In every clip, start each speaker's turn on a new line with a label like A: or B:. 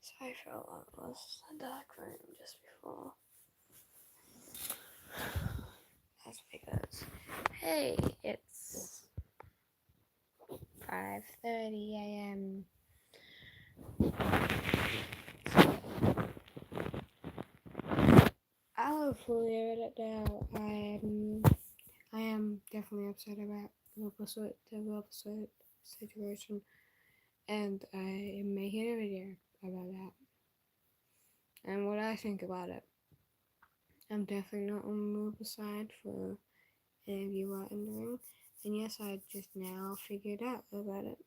A: Sorry for a lot of us in the dark room just before. That's because, hey, it's 5:30 a.m. I'll fully edit it now. I am definitely upset about Wilbur Soot, the Wilbur Soot situation, and I am making a video about that and what I think about it. I'm definitely not on Wilbur's side for any of you are wondering, and yes, I just now figured out about it.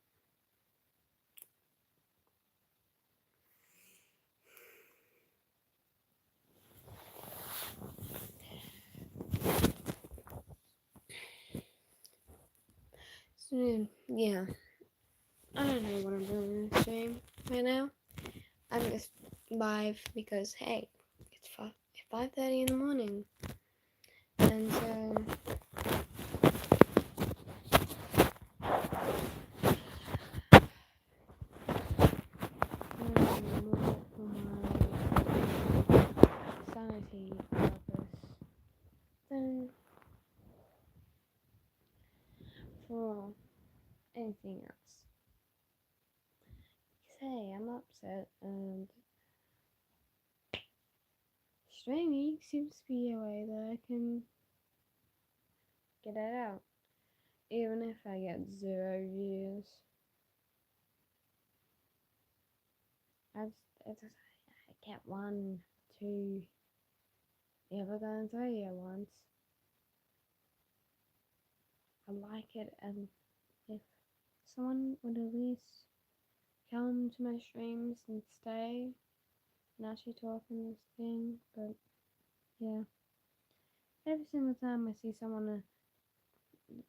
A: So, yeah, I don't know what I'm doing in this stream right now. I'm just live because, hey, it's 5:30 in the morning. And so, I'm going to move it for my sanity purpose than for anything else. Because, hey, I'm upset and streaming seems to be a way that I can get it out. Even if I get 0 views. I get 1, 2, ever going 3 at once. I like it, and if someone would at least come to my streams and stay and actually talk in this thing, but yeah. Every single time I see someone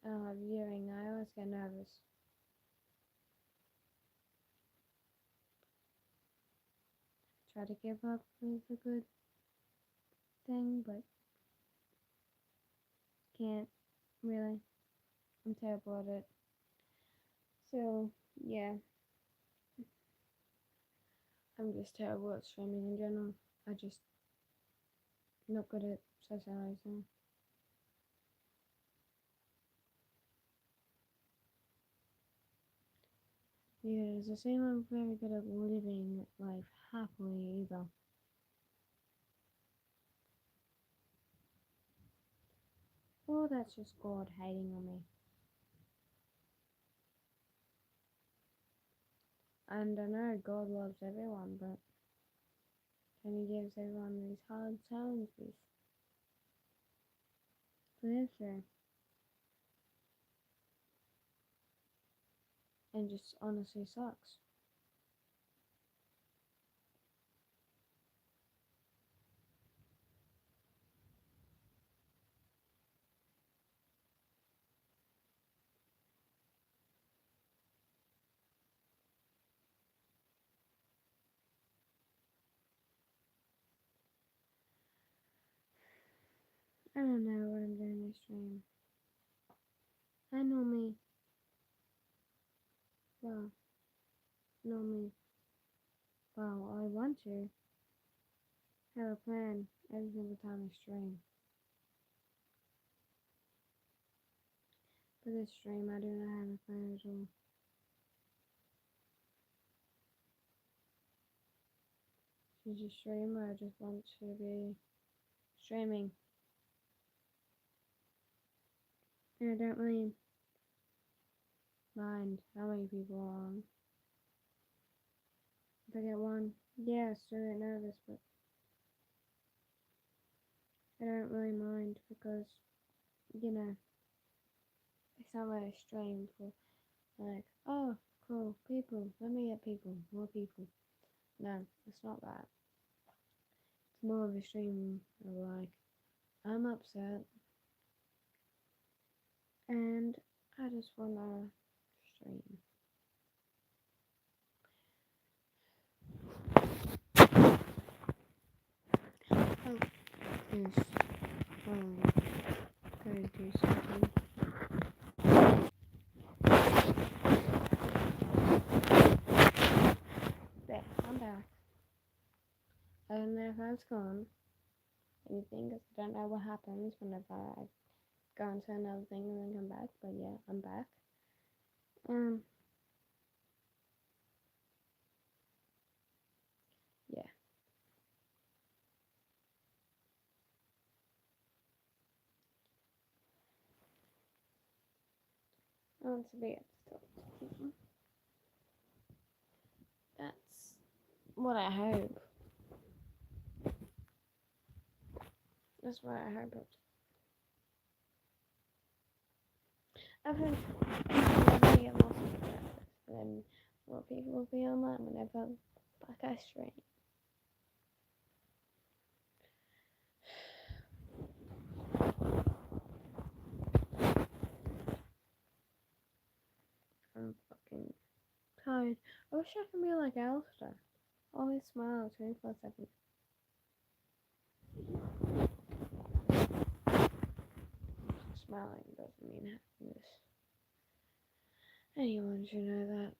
A: viewing, I always get nervous. Try to give up is a good thing, but can't really. I'm terrible at it. So, yeah. I'm just terrible at streaming in general. I just not good at socializing. Yeah, it doesn't seem I'm very good at living life happily either. Or that's just God hating on me. And I know God loves everyone, but then He gives everyone these hard challenges to live through. And just honestly sucks. I don't know what I'm doing this stream. I normally I want to have a plan every single time I stream. For this stream, I do not have a plan at all. To just stream, or I just want to be streaming. And I don't really mind how many people are on. If I get 1, yeah, I still get nervous, but I don't really mind because, you know, it's not like I stream for, like, oh, cool, people, let me get people, more people. No, it's not that. It's more of a stream of like, I'm upset, and I just wanna stream. Oh, yes. Gotta do something. There, I'm back. I don't know if it's gone. Anything, because I don't know what happens whenever I go into another thing and then come back. But yeah, I'm back. Yeah. I want to be able to talk to people. That's what I hope. That's what I hope. I think whenever I get more subscribers, then more people will be online whenever I stream. I'm fucking tired. I wish I could be like Alistair. Always smile 24/7. Smiling doesn't mean happiness. Anyone should know that.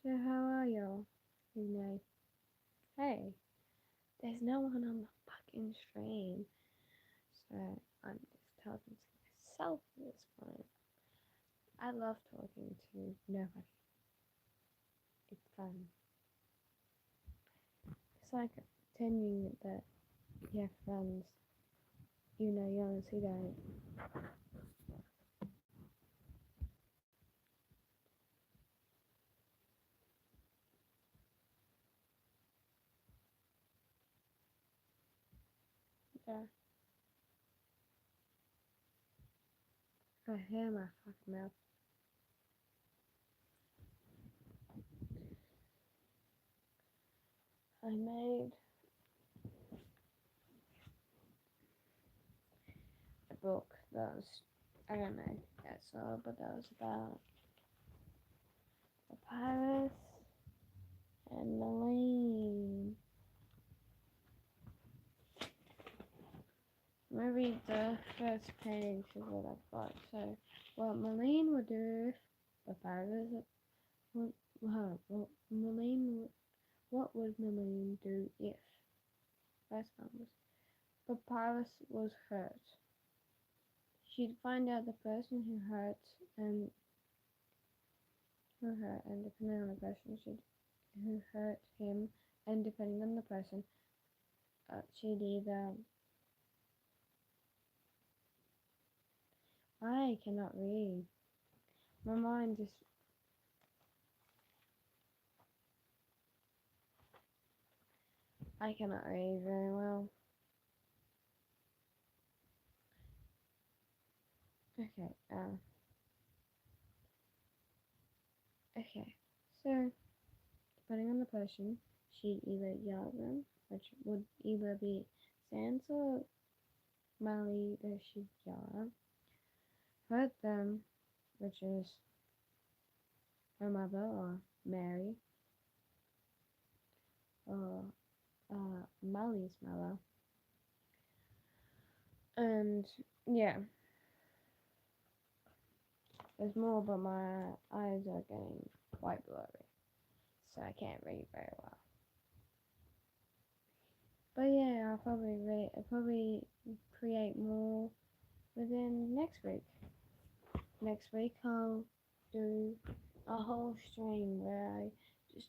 A: So how are y'all? Hey, there's no one on the fucking stream. So I'm just talking to myself at this point. I love talking to nobody. It's fun. It's like pretending that you have friends. You honestly don't. Yeah. I hear my fucking mouth. I made a book that was, I don't know, that's all, but that was about Papyrus and Marlene. I'm gonna read the first page of what I've got. So, what Marlene would do if Papyrus, what Marlene, what would Marlene do if first one was Papyrus was hurt? She'd find out the person who hurt, and depending on the person who hurt him, and depending on the person, she'd either. I cannot read. My mind just. I cannot read very well. Okay. Okay. So, depending on the person, she'd either yell at them, which would either be Sans or Molly that she'd yell at, hurt them, which is her mother or Mary, or Molly's mother. And yeah, there's more, but my eyes are getting quite blurry, so I can't read very well. But yeah, I'll probably create more within next week. Next week I'll do a whole stream where I just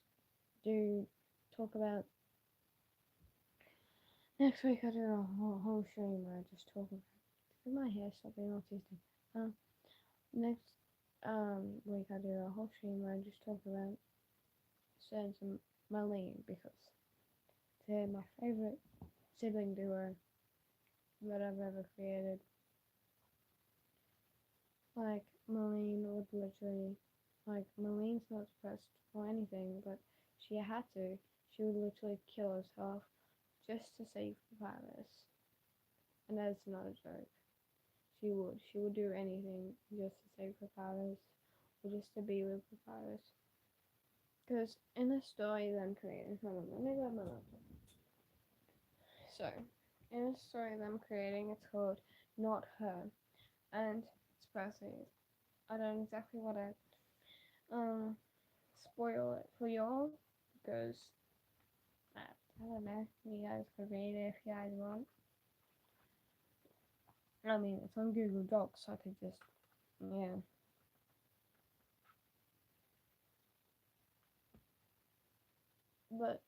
A: talk about. Next week I'll do a whole stream where I just talk about. My hair stop being autistic. Next week I'll do a whole stream where I just talk about Sans and Marlene, because they're my favorite sibling duo that I've ever created. Like, Marlene would literally, Marlene's not supposed for anything, but she had to. She would literally kill herself just to save Papyrus. And that's not a joke. She would do anything just to save Papyrus, or just to be with Papyrus. Because in the story that I'm creating, hold on, let me grab my laptop. So, in the story that I'm creating, it's called Not Her, and it's basically I don't exactly want to spoil it for y'all because I don't know. You guys could read it if you guys want. I mean, it's on Google Docs, so I could just yeah. But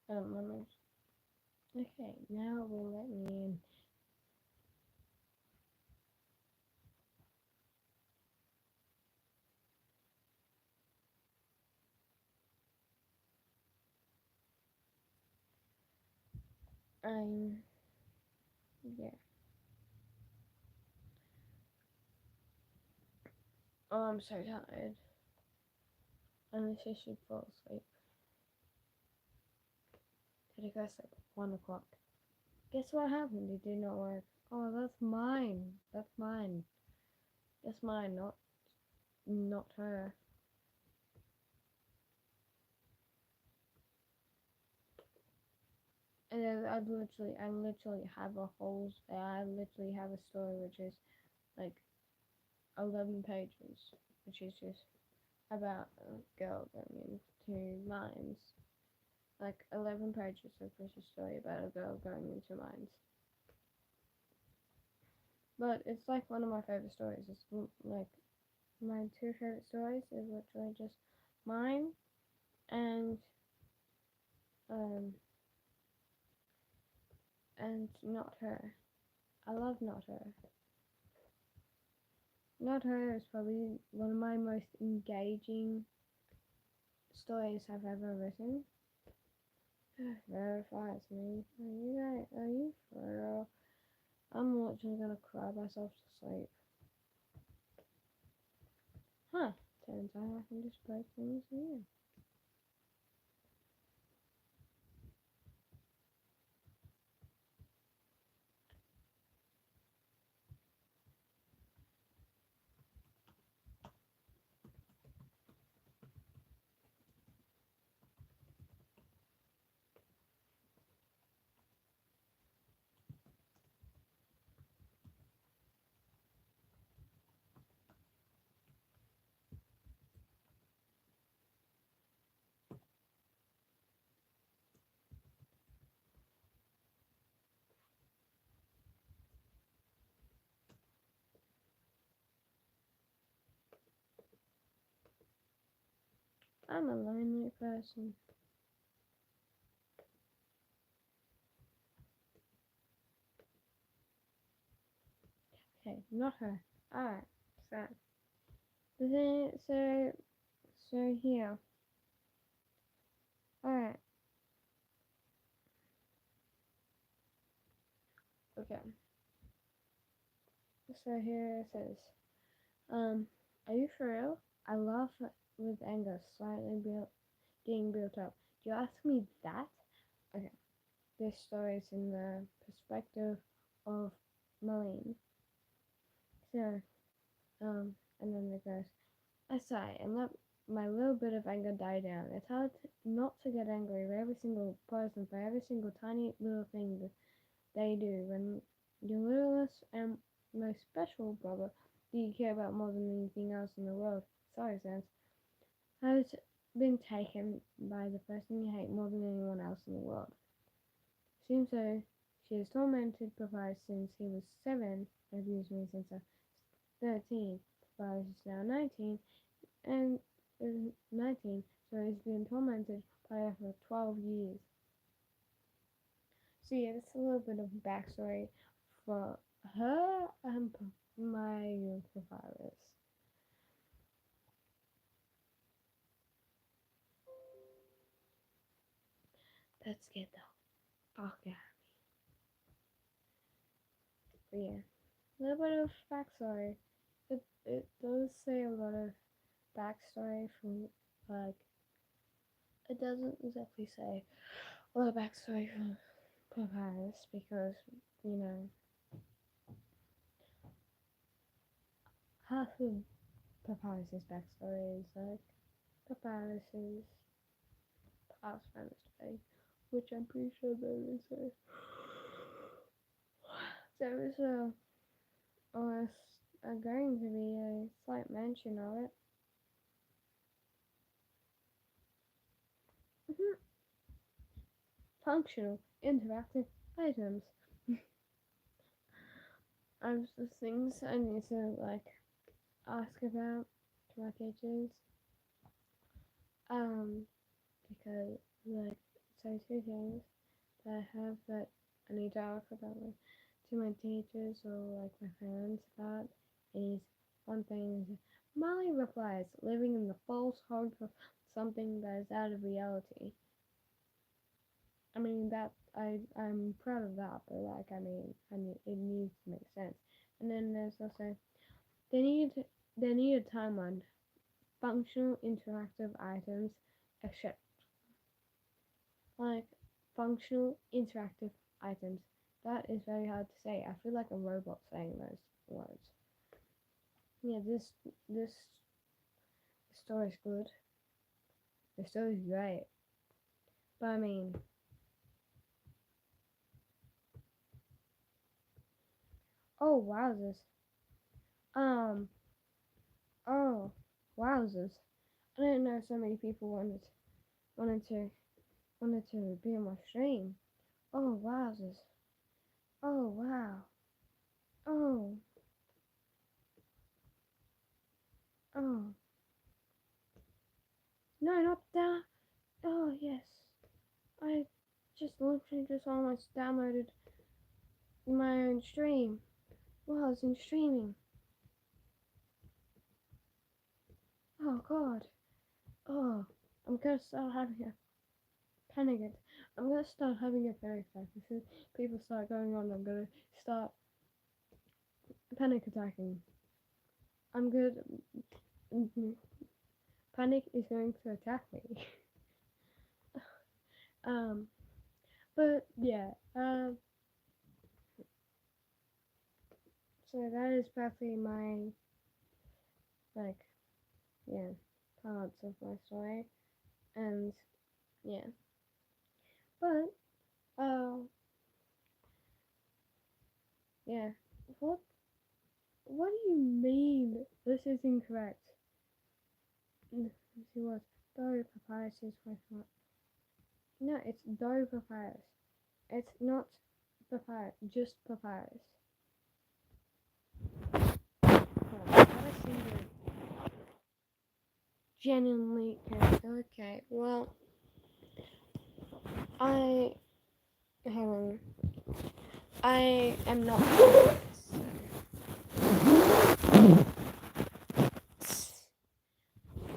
A: let me. Okay, now will let me in. I'm yeah. Oh, I'm so tired. Unless I should fall asleep. Did I go sleep? 1 o'clock. Guess what happened? It did not work. Oh, that's mine. That's mine. That's mine, not her. And then I literally have I literally have a story which is like 11 pages, which is just about a girl going into mines. Like 11 pages of just a story about a girl going into mines. But it's like one of my favorite stories. It's like my two favorite stories is literally just mine and um and not her. I love not her. Not her is probably one of my most engaging stories I've ever written. Verifies me. Are you for real? I'm literally gonna cry myself to sleep. Huh. Turns out I can just break things here. I'm a lonely person. Okay, not her. Alright, so so here. Alright, okay. So here it says, are you for real? I laugh with anger, being built up. Do you ask me that? Okay, this story is in the perspective of Marlene. So, and then it goes, I sigh and let my little bit of anger die down. It's hard not to get angry with every single person for every single tiny little thing that they do when your littlest and most special brother that you care about more than anything else in the world, sorry sense, has been taken by the person you hate more than anyone else in the world. Seems so she has tormented Papa since he was 7 and abused me since I was 13. Papa is now 19 and is 19, so he's been tormented by her for 12 years. So yeah, that's a little bit of backstory for her and my papyrus. Let's get the fuck out. But yeah, a little bit of backstory. It does say a lot of backstory from like it doesn't exactly say a lot of backstory from papyrus because you know half of Papyrus's backstory is like Papyrus's past family, which I'm pretty sure there is going to be a slight mention of it. Functional interactive items. I've the things I need to like ask about to my teachers. Because like so two things that I have that I need to ask about like to my teachers or like my friends about is one thing is Molly replies living in the false hope of something that is out of reality. I mean that I'm proud of that, but like I mean it needs to make sense. And then there's also they need a timeline. Functional interactive items except like functional interactive items. That is very hard to say. I feel like a robot saying those words. Yeah, this story is good. The story is great. But I mean oh wowzers. Oh wowzers. I didn't know so many people wanted to be on my stream. Oh wowzers. Oh wow. Oh. Oh. No, not that. Oh yes. I just literally just almost downloaded my own stream while I was in streaming. Oh god. Oh, I'm gonna start having a panic attack. I'm gonna start having a panic attack. As people start going on, I'm gonna start panic attacking. I'm good. Panic is going to attack me. But yeah. So that is probably my like yeah parts of my story, and yeah. But yeah. What do you mean? This is incorrect. See what? Though papyrus is quite smart. No, it's though papyrus. It's not papyrus, just papyrus. Genuinely okay. Well, I am not.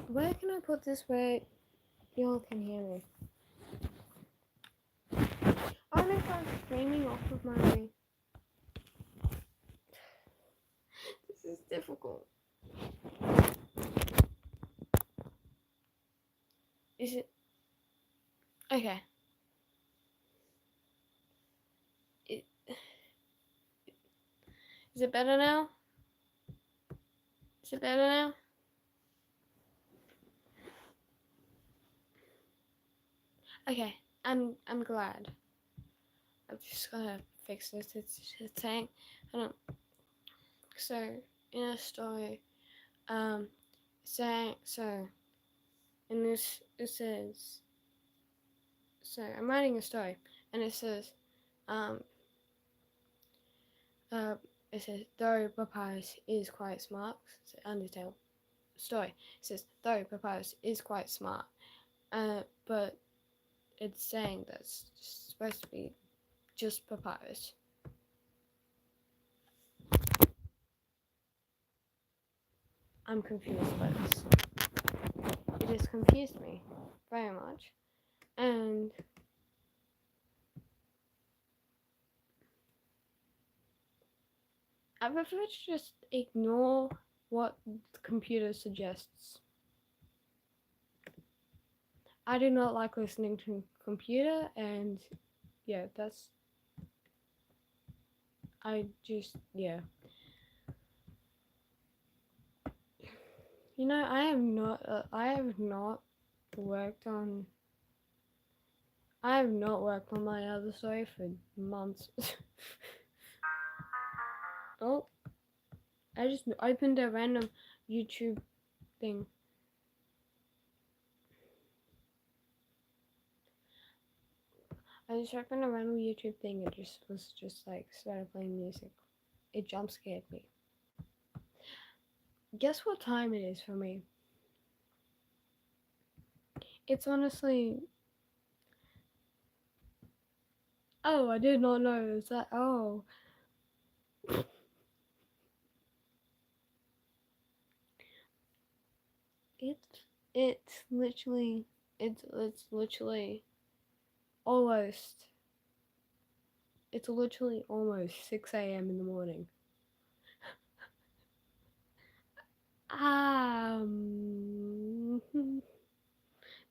A: Where can I put this where y'all can hear me? I don't know if I'm streaming off of my. This is difficult. Is it okay? Is it better now? Is it better now? Okay, I'm glad. I've just gotta fix this. It's saying I don't. So in a story, saying so. In this it says. So I'm writing a story, and it says, it says though Papyrus is quite smart. It's an Undertale story. It says though Papyrus is quite smart, but it's saying that it's supposed to be just Papyrus. I'm confused by this. It has confused me very much, and I prefer to just ignore what the computer suggests. I do not like listening to computer, and yeah, I just, yeah. You know, I have not worked on my other story for months. Oh, I just opened a random YouTube thing. I just opened a random YouTube thing. It just was just like started playing music. It jump scared me. Guess what time it is for me? It's honestly. Oh, I did not know. Is that? Oh. It's it's literally it's literally almost almost 6 a.m. in the morning. Um,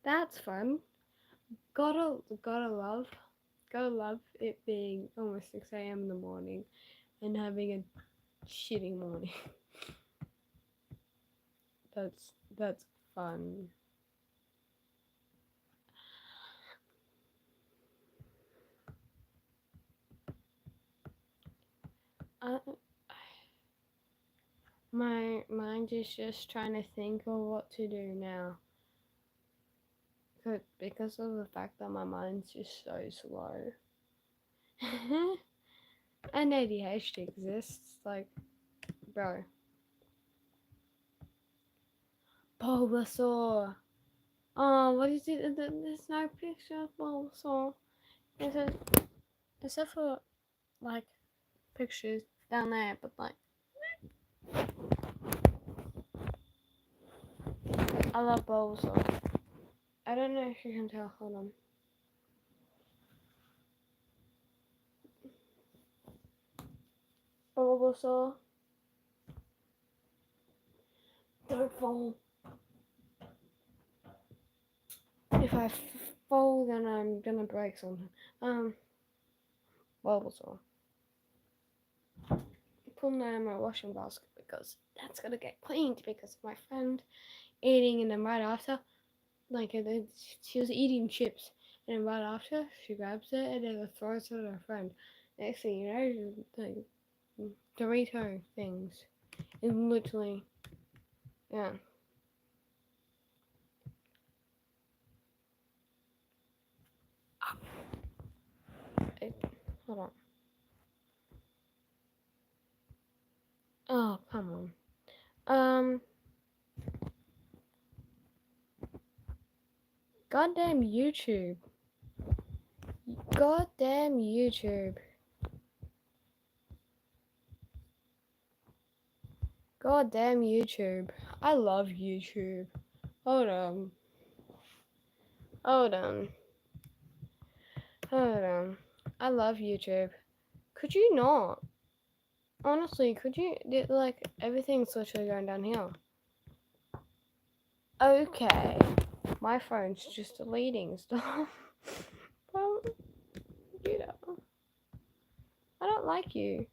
A: that's fun. Gotta love it being almost 6 a.m. in the morning and having a shitty morning. That's fun. Uh, my mind is just trying to think of what to do now. Because of the fact that my mind's just so slow. And ADHD exists, like, bro. Bulbasaur. Oh, what is it? There's no picture of Bulbasaur. Except for, like, pictures down there, but, like, I love Bulbasaur. I don't know if you can tell. Hold on. Bulbasaur. Don't fall. If I fall, then I'm gonna break something. Bulbasaur. Putting that in my washing basket because that's gonna get cleaned because of my friend eating, and then right after, like, she was eating chips, and then right after, she grabs it and then throws it at her friend. Next thing you know, like, Dorito things. It literally, yeah. Hold on. Oh, come on. Goddamn YouTube. Goddamn YouTube. Goddamn YouTube. I love YouTube. Hold on. Hold on. Hold on. I love YouTube. Could you not? Honestly, could you? Like, everything's literally going downhill. Okay. My phone's just deleting stuff. Well, you know. I don't like you.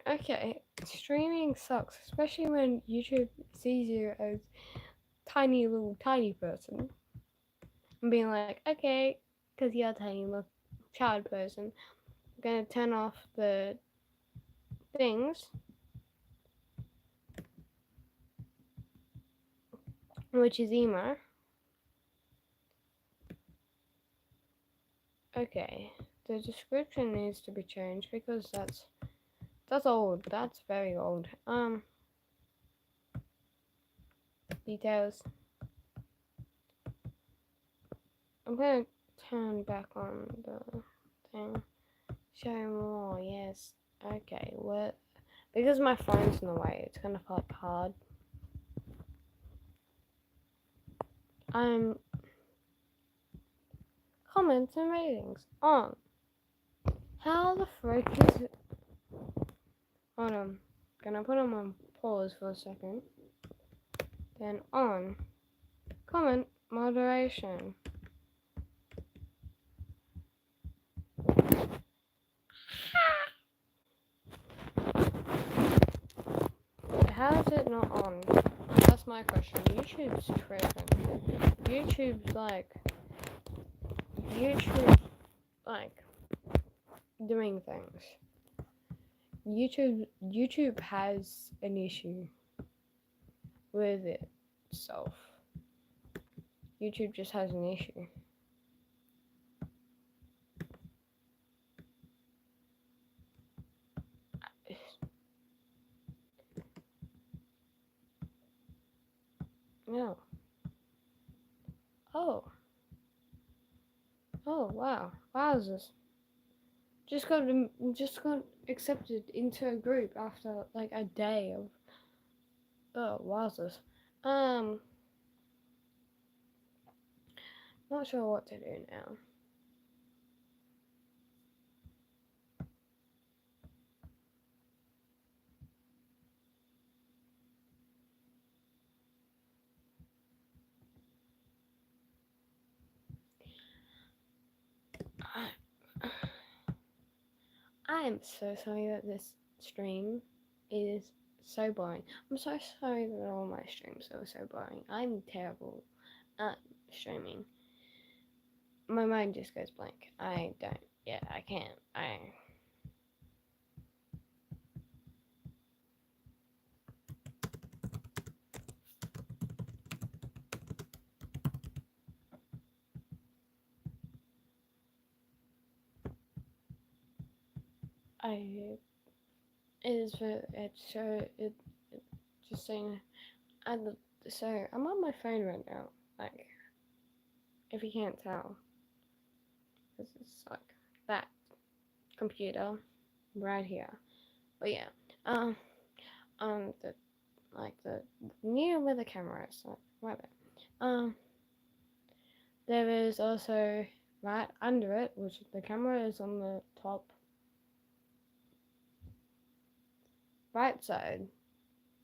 A: Okay. Streaming sucks, especially when YouTube sees you as tiny little tiny person. And being like, okay, because you're a tiny little child person, I'm gonna turn off the things, which is emo. Okay, the description needs to be changed because that's old. That's very old. Details. I'm gonna turn back on the thing. Show more. Yes. Okay. What? Because my phone's in the way, it's gonna feel like hard. Comments and ratings on. How the frick is it? Hold on. Gonna put them on pause for a second. Then on. Comment moderation. how is it not on? That's my question. YouTube's tripping. YouTube's like doing things. YouTube has an issue with itself. YouTube just has an issue. No. Oh. Oh wow. Wowzers. Just got accepted into a group after like a day of wowzers. Not sure what to do now. I am so sorry that this stream is so boring. I'm so sorry that all my streams are so boring. I'm terrible at streaming. My mind just goes blank. I can't. Just saying, so I'm on my phone right now, like, if you can't tell, because it's like that computer right here, but yeah, the near where the camera is, like, right there, there is also right under it, which the camera is on the top right side,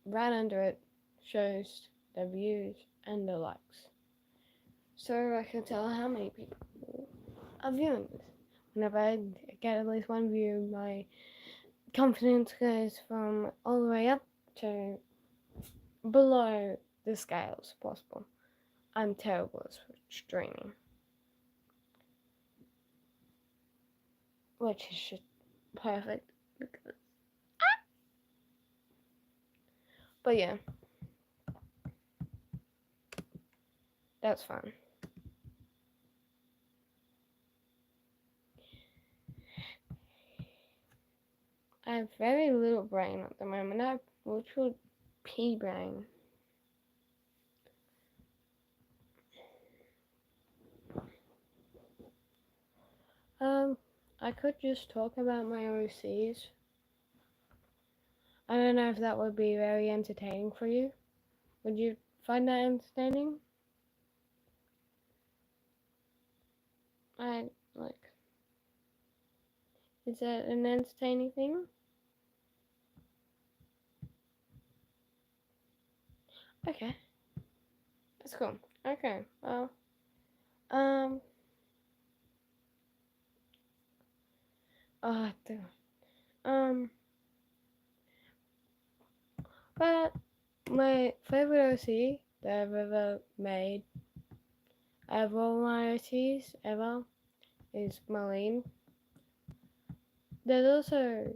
A: right under it shows the views and the likes. So I can tell how many people are viewing this. Whenever I get at least one view, my confidence goes from all the way up to below the scales possible. I'm terrible at streaming, which is just perfect because. But yeah, that's fun. I have very little brain at the moment. I have literal pea brain. I could just talk about my OCs. I don't know if that would be very entertaining for you. Would you find that entertaining? Is that an entertaining thing? Okay. That's cool. Okay, well, but my favorite OC that I've ever made out of all my OCs ever is Marlene. There's also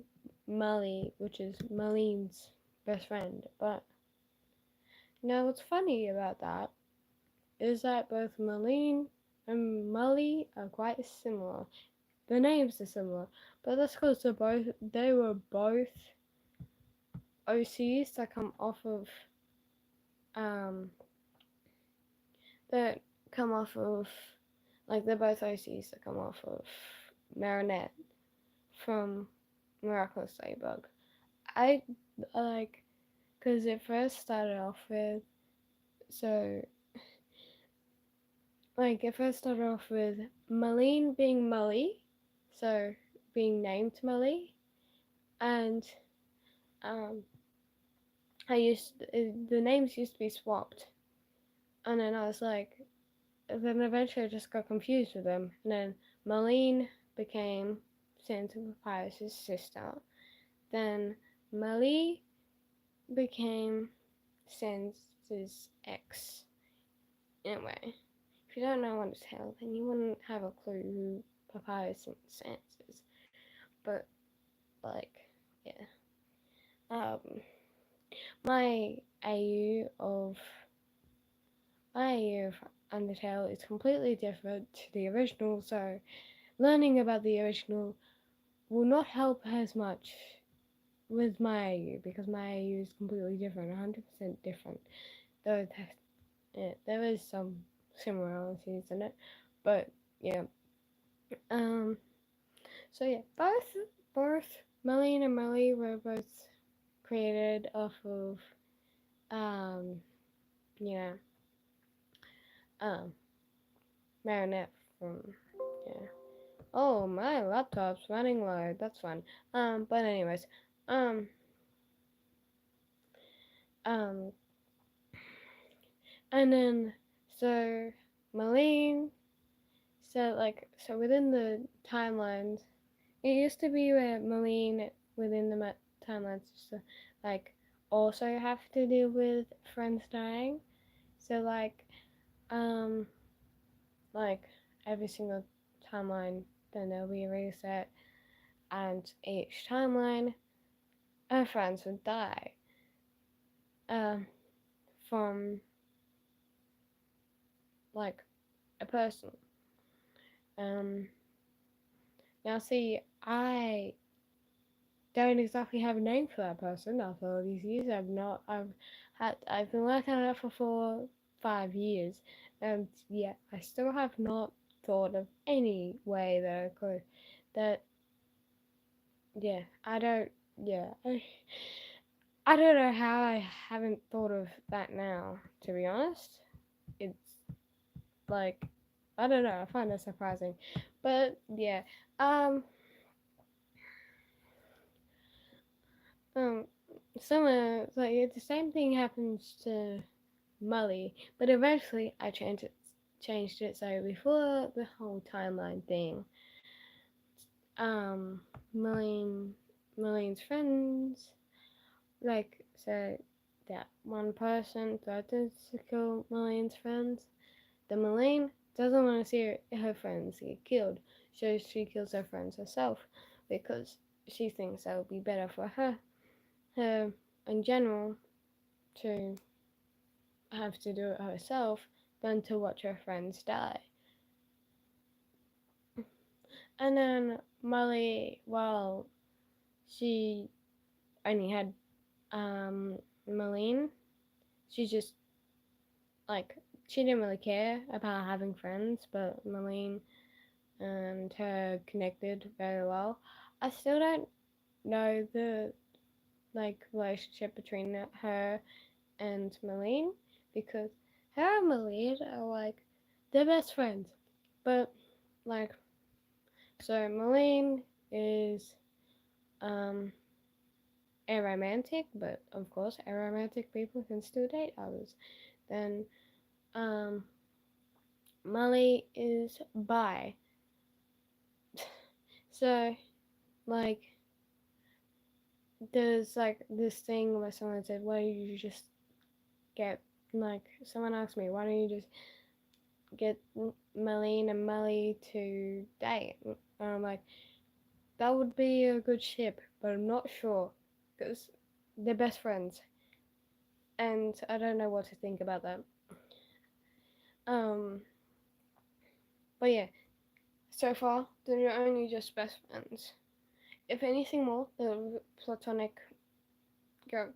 A: Molly, which is Marlene's best friend, but what's funny about that is that both Marlene and Molly are quite similar. The names are similar, but that's because they were both OCs that come off of they're both OCs that come off of Marinette from Miraculous Ladybug. I like because it first started off with Marlene being Molly, so being named Molly, and the names used to be swapped, and then I was like, then eventually I just got confused with them, and then Marlene became Santa Papyrus' sister, then Molly became Sans's ex in a way. If you don't know what to tell, then you wouldn't have a clue who Papyrus and Sans is. But like, yeah. My AU of Undertale is completely different to the original, so learning about the original will not help as much with my AU because my AU is completely different, 100% different. Though there is some similarities in it, but yeah. So yeah, both Marlene and Molly were both created off of you know Marinette from yeah. Oh, my laptop's running low. That's fun. But anyways, um, um, and then so Marlene said so within the timelines, it used to be where Marlene within the timelines used to like also have to deal with friends dying. So um, like every single timeline, then there'll be a reset, and each timeline, her friends would die. From like a person. Um, Now see, I don't exactly have a name for that person after all these years. I've been working on it for 5 years, and yeah, I still have not thought of any way that I could. That yeah, I don't know how I haven't thought of that now. To be honest, it's like I don't know. I find that surprising, but yeah. Um. Um. Similar. Like the same thing happens to Molly, but eventually I changed it. So before the whole timeline thing, um, Marlene, Marlene's friends, so that one person threatens to kill Marlene's friends. The Marlene doesn't want to see her friends get killed, so she kills her friends herself because she thinks that would be better for her in general, to have to do it herself than to watch her friends die. And then Molly, well, she only had Marlene. She just like she didn't really care about having friends, but Marlene and her connected very well. I still don't know the relationship between her and Marlene because her and Marlene are they're best friends. But like so Marlene is um aromantic, but of course aromantic people can still date others. Then Molly is bi. So like there's this thing where someone said, why don't you just get someone asked me, why don't you just get Marlene and Molly to date? And I'm like, that would be a good ship, but I'm not sure because they're best friends, and I don't know what to think about that. But yeah, so far they're only just best friends. If anything more, they're platonic, go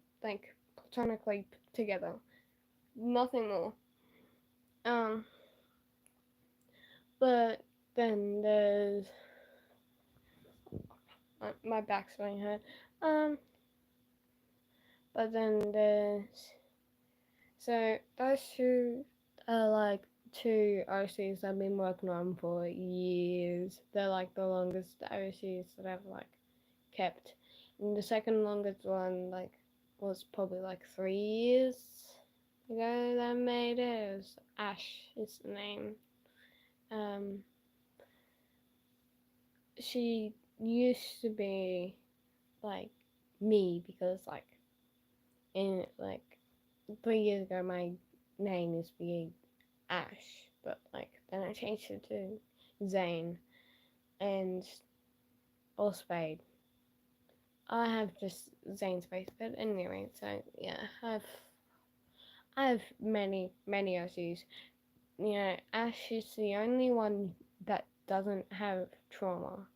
A: platonically together. Nothing more. Um, but then there's my back's going hurt. But then those two are two OCs I've been working on for years. They're the longest OCs that I've kept. And the second longest one was probably 3 years ago that I made it. It was Ash is the name. She used to be me because in like 3 years ago, my name used to be Ash, but like then I changed it to Zane and or Spade. I have just Zane Space, but anyway, so yeah, I have many OCs. You know, Ash is the only one that doesn't have trauma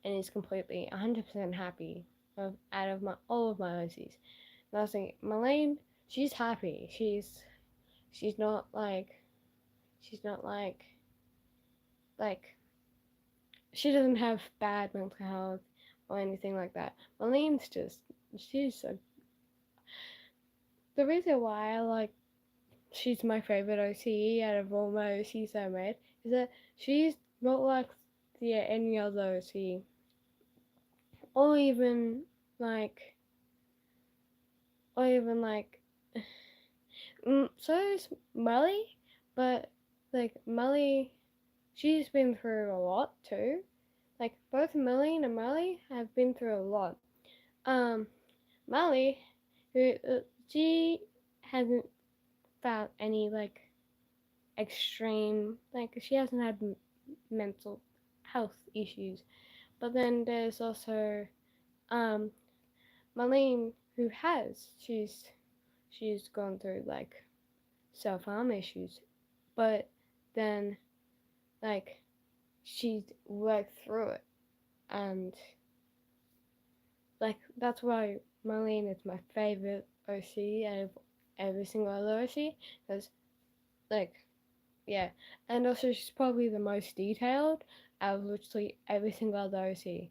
A: and is completely 100% happy out of my all of my OCs. And I was thinking, Malene, she's happy. She's not like she doesn't have bad mental health or anything like that. Malene's just she's a, the reason why I like she's my favorite OCE out of all my OCs I made is that she's not like any other OCE or even like or even like so is Melly, but like Melly, she's been through a lot too. Like both Melly and Melly have been through a lot. Um, Melly, who she hasn't found any like extreme like she hasn't had mental health issues, but then there's also um Marlene who has she's gone through like self-harm issues, but then like she's worked through it, and like that's why Marlene is my favorite OC out of every single other OC, because like yeah, and also she's probably the most detailed out of literally every single other OC.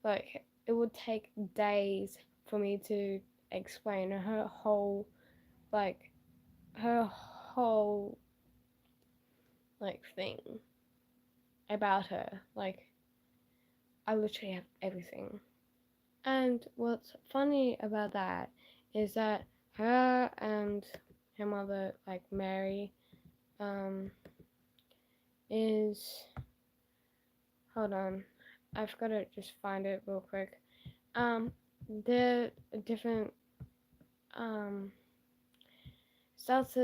A: Like it would take days for me to explain like her whole like thing about her. Like I literally have everything. And what's funny about that is that her and her mother, like Mary, is hold on, I've got to just find it real quick. They're different styles.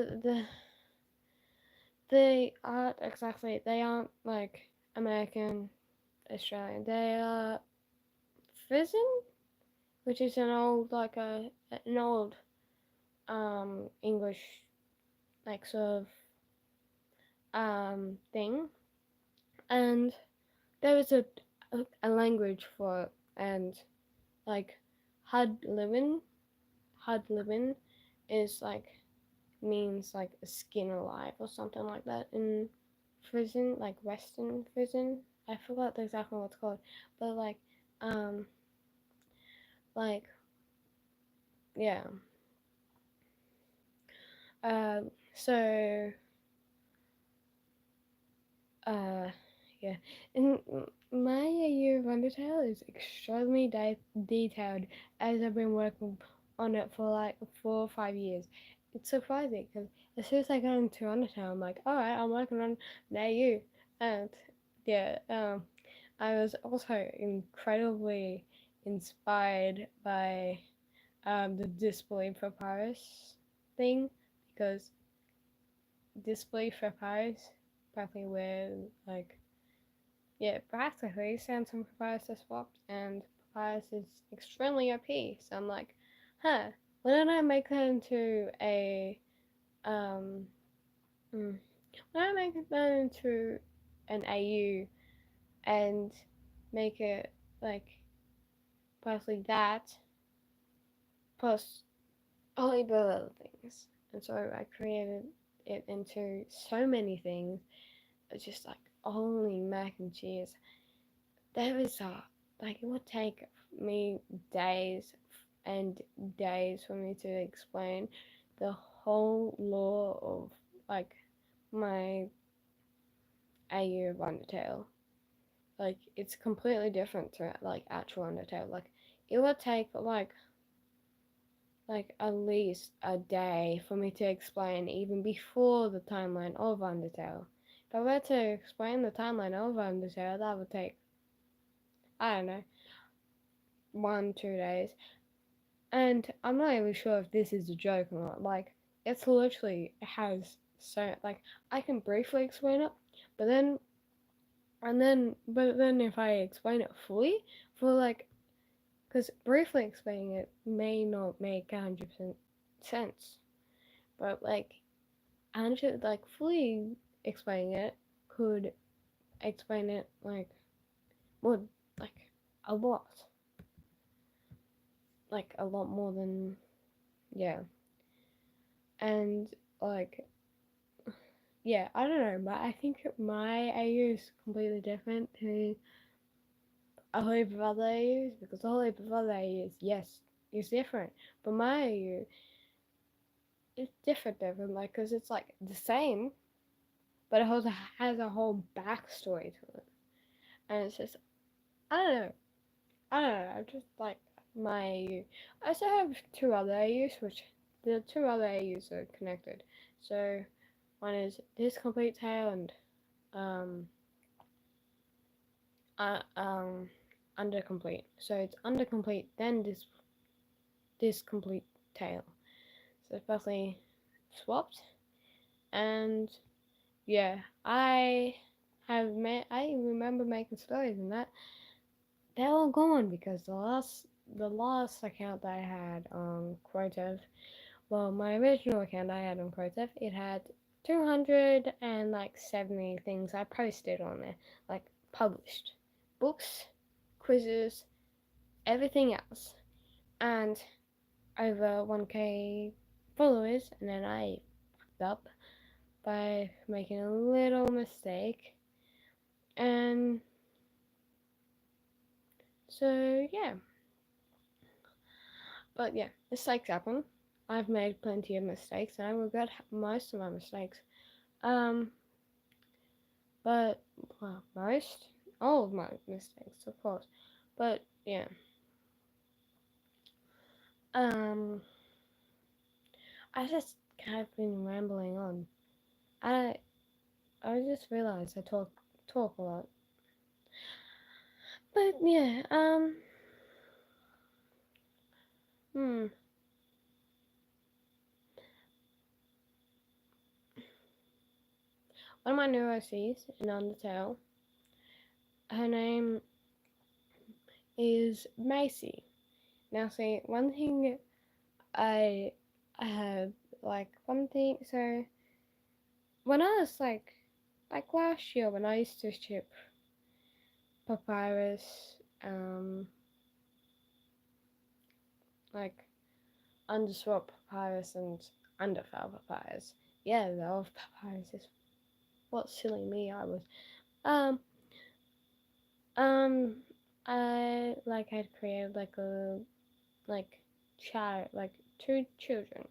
A: They aren't exactly. They aren't like American Australian. They are Frisian, which is an old English like sort of thing, and there is a language for it, and like Hud living is like means like a skin alive or something like that in prison, like Western prison. I forgot exactly what it's called, but um like yeah. So uh yeah, and my year of Undertale is extremely detailed, as I've been working on it for like 4 or 5 years. It's surprising because as soon as I got into Undertale, I'm like, all right, I'm working on an AU, and yeah, I was also incredibly inspired by the disbelief papyrus thing, because disbelief papyrus practically where like yeah, practically Samsung Papyrus has swapped, and Papyrus is extremely OP. So I'm like, huh, why don't I make that into a why don't I make that into an AU and make it like possibly that plus a whole heap of other things. And so I created it into so many things. It's just like holy mac and cheese. There is like it would take me days and days for me to explain the whole lore of like my AU of Undertale. Like it's completely different to like actual Undertale. Like it would take like at least a day for me to explain even before the timeline of Undertale. If I were to explain the timeline of Undertale, that would take I don't know 1-2 days. And I'm not even sure if this is a joke or not. Like, it's literally has so like I can briefly explain it, but then if I explain it fully, for like, because briefly explaining it may not make 100% sense, but like, 100 like fully explaining it could explain it like would like a lot, like a lot more than yeah, and like yeah, I don't know, but I think my AU is completely different to a whole heap of other AUs because a whole heap of other AUs, yes, is different, but my AU is different, like, because it's like the same, but it also has a whole backstory to it, and it's just, I don't know, I just like my AU. I also have two other AUs, which the two other AUs are connected. So one is this complete tale and um uh, um under complete. So it's under complete, then this complete tale. So it's basically swapped, and yeah, I remember making stories and that they're all gone because the last account that I had on Quotev, well, my original account I had on Quotev, it had 270 things I posted on there, like published books, quizzes, everything else, and over 1k followers, and then I fucked up by making a little mistake, and so yeah. But yeah, mistakes happen. I've made plenty of mistakes, and I regret most of my mistakes. Um, but well, all of my mistakes, of course. But yeah, um, I just kind of been rambling on. I I just realized I talk a lot. But yeah, hmm, one of my neuroses in Undertale, her name is Macy. Now, see, one thing I I had like one thing. So when I was like last year when I used to ship papyrus, like underswap papyrus and underfell papyrus. Yeah, the old papyrus is what silly me I was. Um, um, I like had created like a like child like two children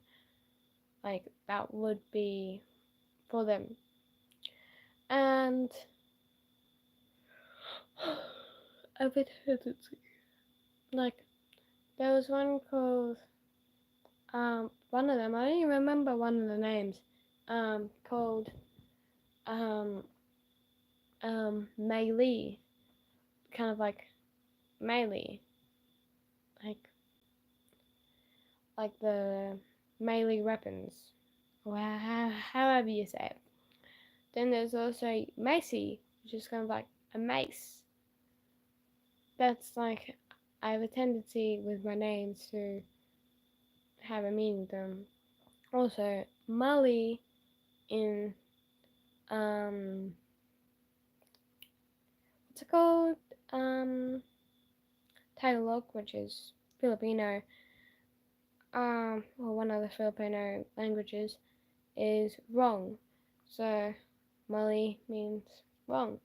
A: like that would be for them, and a bit hesitant. Like there was one called one of them. I don't even remember one of the names. Called um Melee, kind of like melee, like the melee weapons, or however you say it. Then there's also Macy, which is kind of like a mace. That's like I have a tendency with my names to have a meaning to them. Also, Mali in what's it called? Tagalog, which is Filipino, or one of the Filipino languages, is wrong. So Mali means wrong.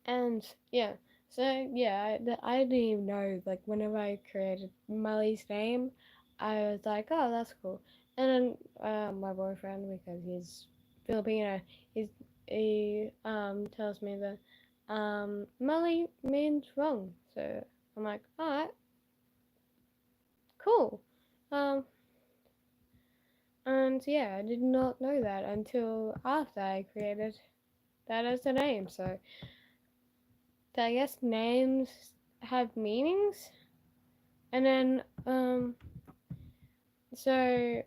A: And yeah, so yeah, I didn't even know, like, whenever I created Mali's name, I was like, oh, that's cool. And then my boyfriend, because he's Filipino, he tells me that Mali means wrong. So I'm like, alright, cool. Um, and yeah, I did not know that until after I created that as a name. So I guess names have meanings. And then so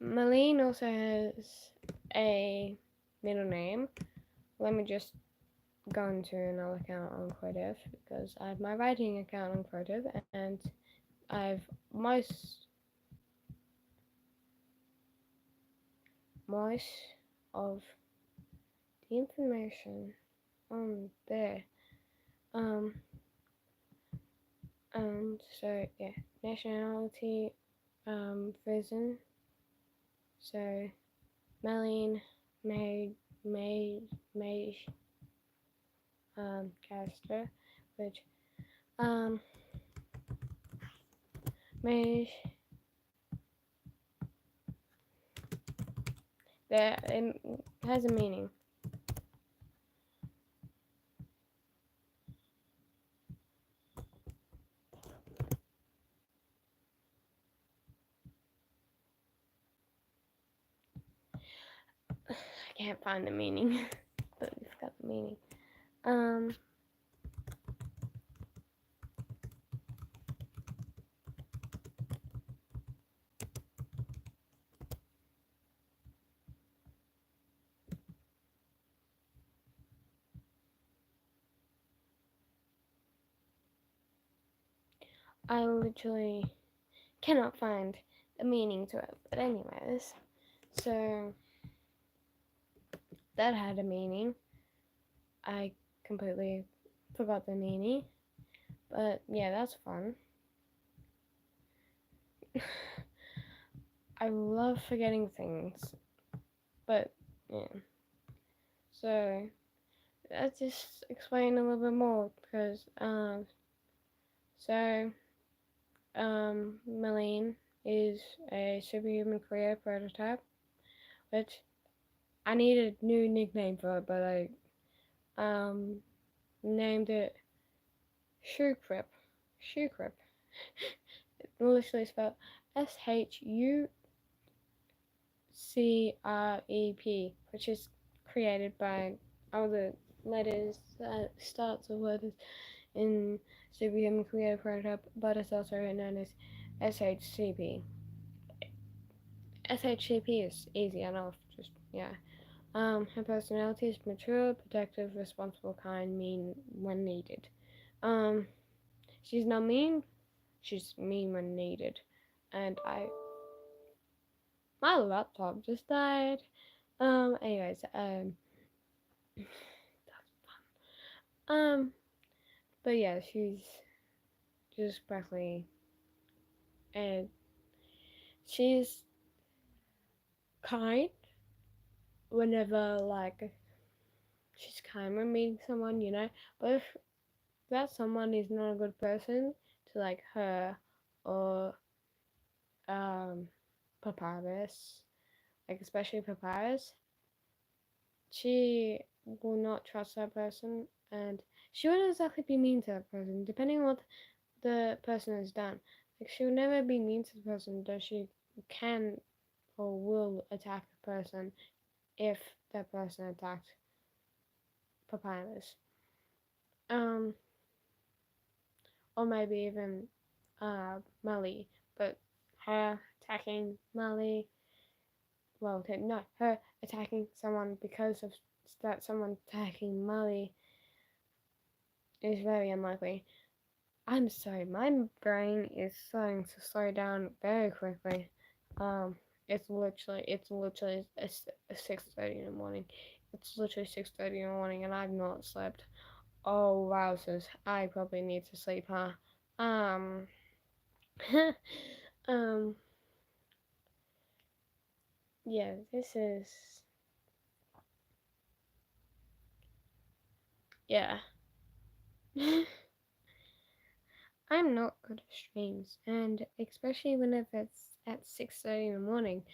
A: Malene also has a middle name. Let me just go into another account on Creative because I have my writing account on Creative and I've most of the information on there. And so yeah, nationality, prison. So Malene made character, which made that it has a meaning. I can't find the meaning, but we've got the meaning. I literally cannot find the meaning to it. But anyways, so that had a meaning. I completely forgot the meaning. But yeah, that's fun. I love forgetting things. But yeah. So let's just explain a little bit more because Malene is a superhuman career prototype, which I need a new nickname for it, but I named it Shukrip. Shukrip. It's literally spelled SHUCREP, which is created by all the letters that starts with letters in superhuman career prototype, but it's also known as SHCP. SHCP is easy enough, just yeah. Her personality is mature, protective, responsible, kind, mean when needed. She's not mean, she's mean when needed. And my laptop just died. Anyways, that's fun. But yeah, she's just practically, and she's kind whenever, like, she's kind when meeting someone, you know, but if that someone is not a good person to, like, her or, Papyrus, like, especially Papyrus, she will not trust that person, and she won't exactly be mean to that person, depending on what the person has done. Like, she will never be mean to the person, though she can or will attack the person if that person attacked Papyrus. Or maybe even Molly, but her attacking Molly, well, no, her attacking someone because of that someone attacking Molly is very unlikely. I'm sorry, my brain is starting to slow down very quickly. It's literally 6:30 in the morning. It's literally 6:30 in the morning, and I've not slept. Oh wow, sis, I probably need to sleep, huh? Um, um, yeah, this is, yeah. I'm not good at streams, and especially whenever it's at 6:30 in the morning.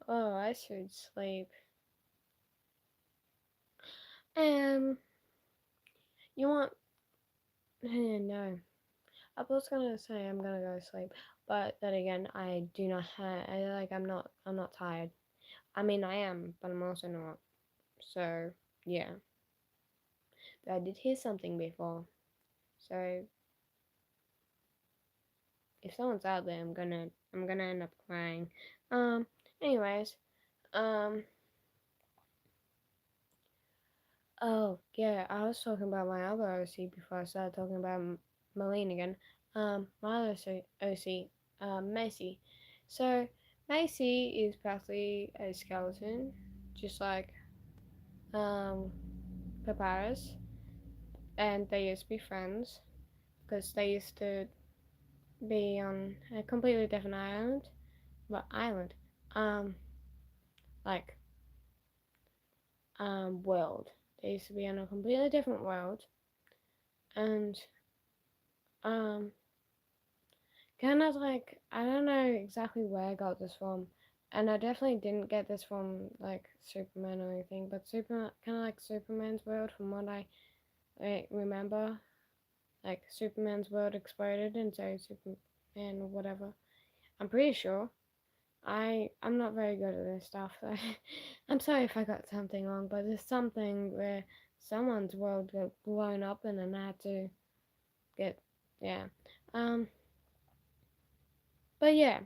A: Oh, I should sleep. Um, you want? No. I was gonna say I'm gonna go to sleep, but then again, I do not have. I'm not tired. I mean, I am, but I'm also not. So yeah, but I did hear something before. So if someone's out there, I'm gonna end up crying. Um. Anyways. Um. Oh yeah, I was talking about my other OC before I started talking about Marlene again. My other OC, Macy. So Macy is practically a skeleton, just like um Papyrus, and they used to be friends because they used to be on a completely different island. But island, um, like world. They used to be on a completely different world, and um, kind of like I don't know exactly where I got this from, and I definitely didn't get this from like Superman or anything, but Superman, kind of like Superman's world, from what I remember, like Superman's world exploded, and so Superman or whatever. I'm pretty sure. I'm not very good at this stuff, so I'm sorry if I got something wrong, but there's something where someone's world got blown up and then I had to get yeah. Um but yeah.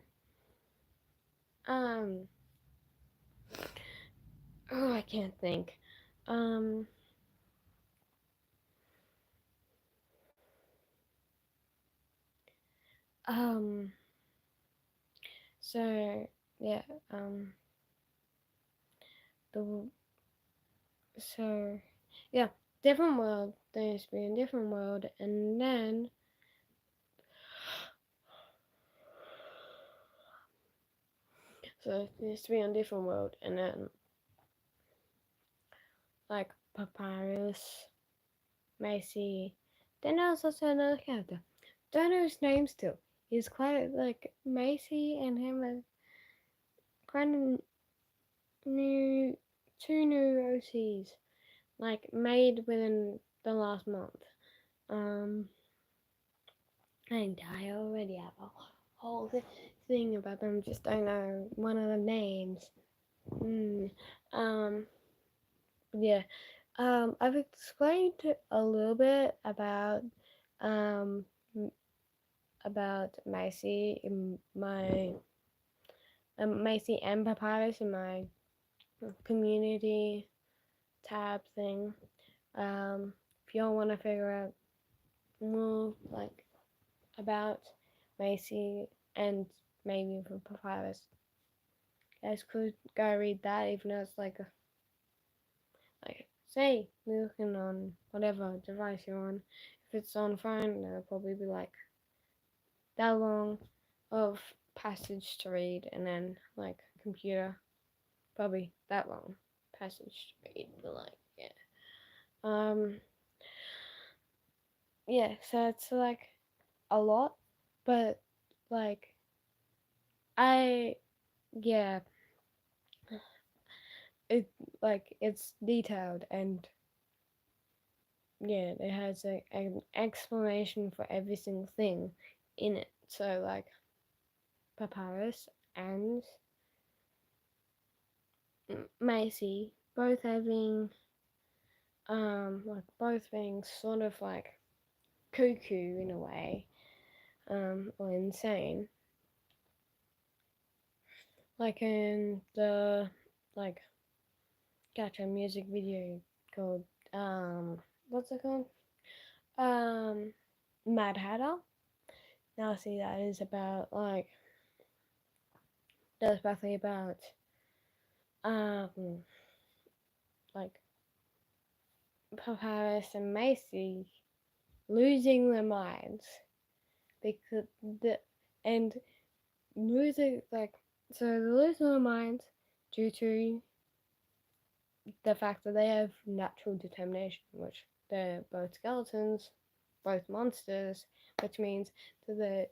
A: Um oh I can't think. Um um so yeah, the so yeah, different world, there used to be a different world and then so there used to be a different world and then like Papyrus, Macy. Then there was also another character. Don't know his name still. He's quite like Macy and him are kind of new, two new OCs, like made within the last month. Um, and I already have a whole thing about them. Just don't know one of the names. Mm. Um, yeah. I've explained a little bit um about Macy in my Macy and Papyrus in my community tab thing. If y'all want to figure out more like about Macy and maybe for Papyrus, guys could go read that. Even though it's like say you're looking on whatever device you're on. If it's on phone, it'll probably be like that long of passage to read, and then like computer probably that long passage to read, but like um yeah, so it's like a lot, but like I yeah, it like it's detailed and yeah, it has an explanation for every single thing in it. So like Papyrus and Macy both having like both being sort of like cuckoo in a way, or insane. Like in the like gacha music video called what's it called? Um Mad Hatter. Now see that is about like that's basically about um like Papyrus and Macy losing their minds because the and losing like so they lose their minds due to the fact that they have natural determination, which they're both skeletons, both monsters, which means that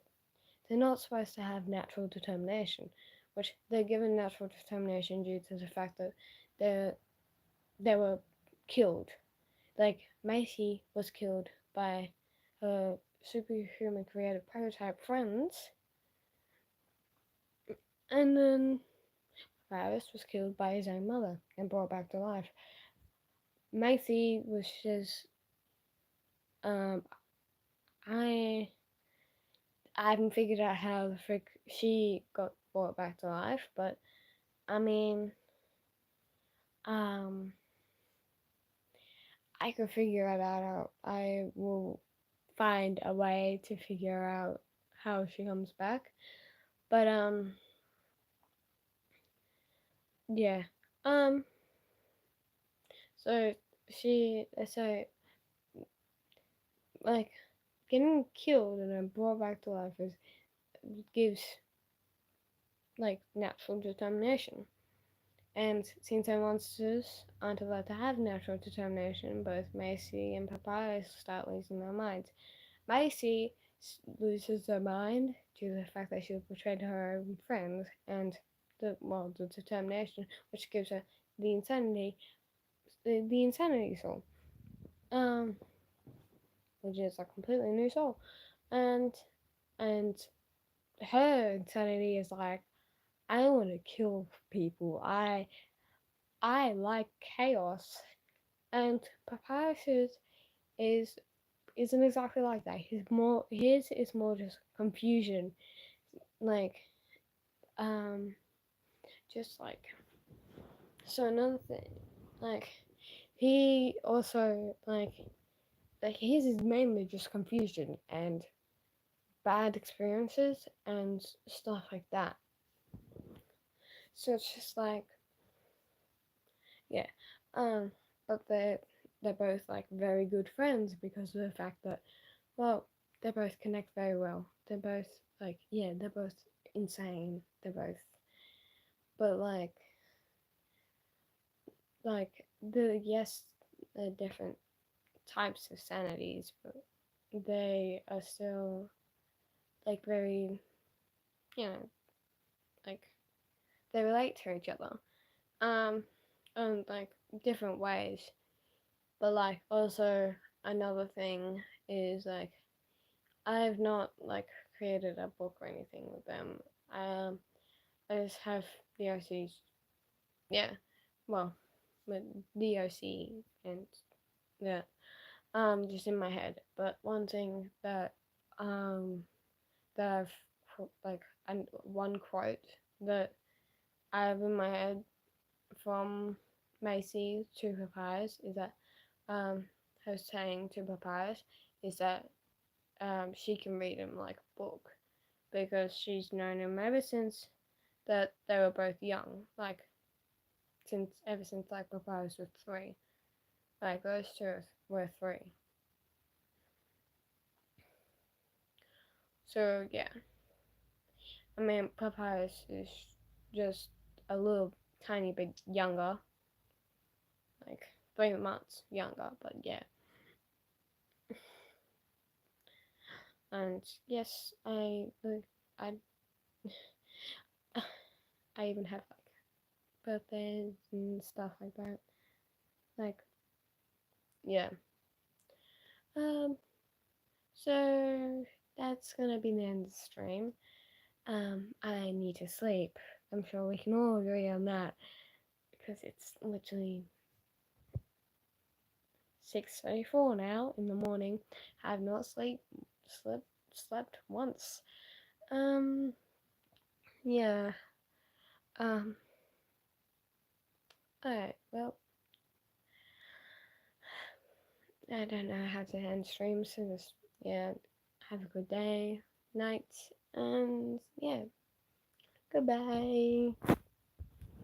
A: they're not supposed to have natural determination, which they're given natural determination due to the fact that they they were killed. Like Macy was killed by her superhuman creative prototype friends, and then Varys was killed by his own mother and brought back to life. Macy was just I I haven't figured out how the frick she got brought back to life, but I mean, um, I could figure it out. I will find a way to figure out how she comes back. But yeah. Um, so so like getting killed and then brought back to life gives like natural determination. And since our monsters aren't allowed to have natural determination, both Macy and Papyrus start losing their minds. Macy loses her mind due to the fact that she betrayed her own friends and the determination, which gives her the insanity, the insanity soul, um, which is a completely new soul, and and her insanity is like, I want to kill people. I like chaos, and Papyrus is isn't exactly like that. His is more just confusion, like just like so another thing, like he also like his is mainly just confusion and bad experiences and stuff like that. So it's just like yeah, um, but they're both like very good friends because of the fact that well they both connect very well. They're both like yeah they're both insane. They're both but like the yes they're different types of sanities, but they are still like very you know like they relate to each other in like different ways. But like also another thing is like I've not like created a book or anything with them. I just have the OCs. Yeah, well, with the OC and yeah, just in my head. But one thing um that like and one quote that I have in my head from Macy to Papyrus is that her saying to Papyrus is that she can read him like a book because she's known him ever since that they were both young, like ever since like Papyrus was 3, like those two were 3. So yeah, I mean Papyrus is just a little tiny bit younger, like 3 months younger, but yeah. And yes, I I even have like birthdays and stuff like that. Like yeah. Um so that's gonna be the end of the stream. I need to sleep. I'm sure we can all agree on that because it's literally 6:34 now in the morning. I have not slept once. Um yeah. Um alright, well I don't know how to end streams, so just yeah, have a good day, night, and yeah, goodbye.